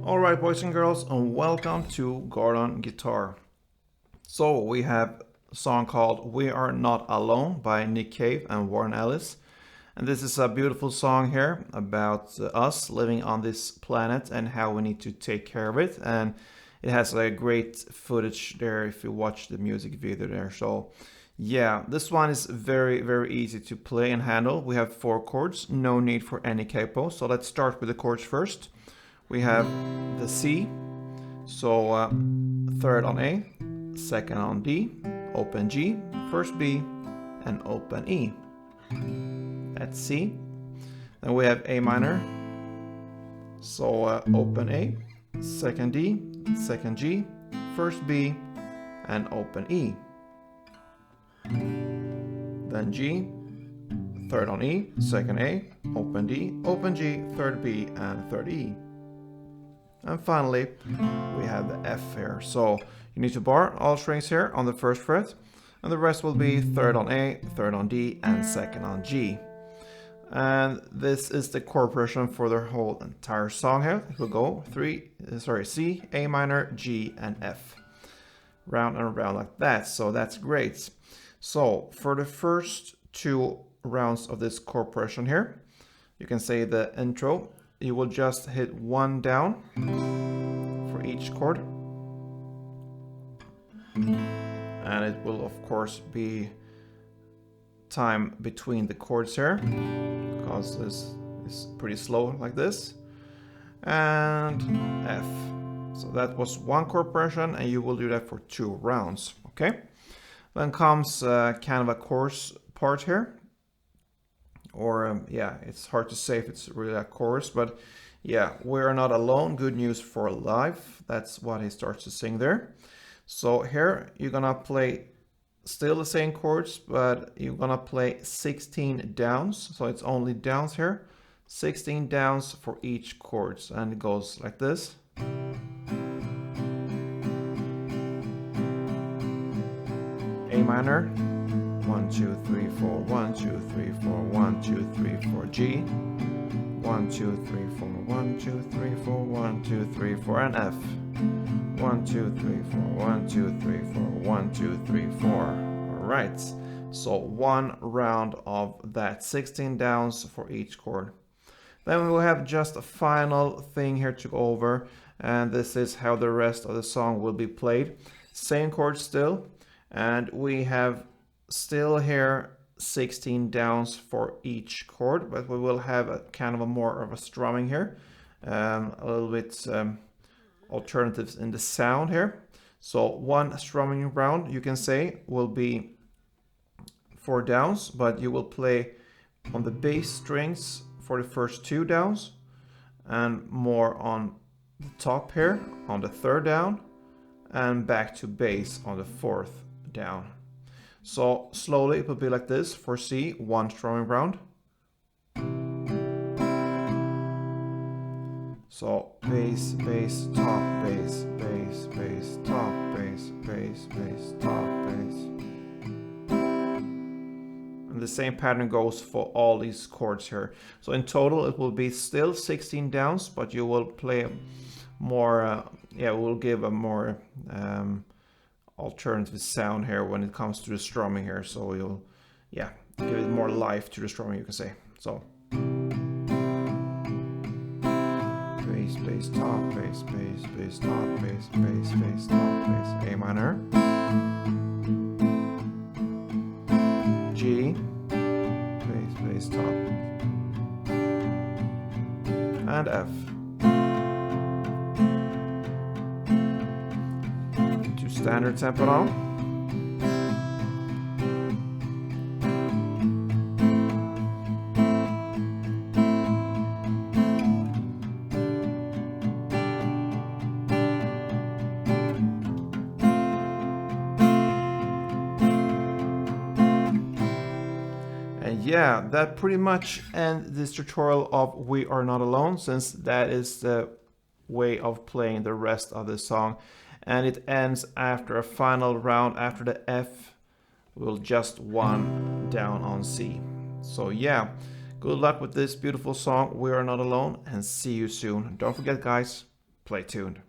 Alright, boys and girls, and welcome to Gordon Guitar. So we have a song called We Are Not Alone by Neiges and Warren Ellis. And this is a beautiful song here about us living on this planet and how we need to take care of it. And it has a great footage there if you watch the music video there. So yeah, this one is very easy to play and handle. We have 4 chords, no need for any capo. So let's start with the chords first. We have the C, so third on A, second on D, open G, first B, and open E. That's C. Then we have A minor, so open A, second D, second G, first B, and open E. Then G, third on E, second A, open D, open G, third B, and third E. And finally, we have the F here. So you need to bar all strings here on the first fret, and the rest will be third on A, third on D, and second on G. And this is the chord progression for the whole entire song here. It will go C, A minor, G, and F. Round and round like that. So that's great. So for the first 2 rounds of this chord progression here, you can say the intro. You will just hit 1 down for each chord. And it will of course be time between the chords here, because this is pretty slow like this. And F. So that was 1 chord progression, and you will do that for 2 rounds. Okay. Then comes kind of a chorus part here. Or yeah, it's hard to say if it's really a chorus, but yeah, we are not alone. Good news for life. That's what he starts to sing there. So here you're gonna play still the same chords, but you're gonna play 16 downs. So it's only downs here, 16 downs for each chords, and it goes like this. A minor. 1, 2, 3, 4, 1, 2, 3, 4, 1, 2, 3, 4, G. 1, 2, 3, 4, 1, 2, 3, 4, 1, 2, 3, 4, and F. 1, 2, 3, 4, 1, 2, 3, 4, 1, 2, 3, 4. Alright, so 1 round of that, 16 downs for each chord. Then we will have just a final thing here to go over, and this is how the rest of the song will be played. Same chords still, and we have still here 16 downs for each chord, but we will have a kind of a more of a strumming here, a little bit alternatives in the sound here. So 1 strumming round, you can say, will be 4 downs, but you will play on the bass strings for the first 2 downs, and more on the top here on the 3rd down, and back to bass on the 4th down. So slowly it will be like this for C, 1 strumming round. So bass, bass, top, bass, bass, bass, top, bass, bass, bass, top, bass. And the same pattern goes for all these chords here. So in total it will be still 16 downs, but you will play more, we'll give a more alternative sound here when it comes to the strumming here, so you'll give it more life to the strumming, you can say. So bass, bass, top, bass, bass, bass, top, bass, bass, bass, top, bass, A minor, G, bass, bass, top, and F. Standard tempo now. And yeah, that pretty much ends this tutorial of We Are Not Alone, since that is the way of playing the rest of the song. And it ends after a final round. After the F, we'll just 1 down on C. So yeah, good luck with this beautiful song, We Are Not Alone, and see you soon. Don't forget, guys, play tuned.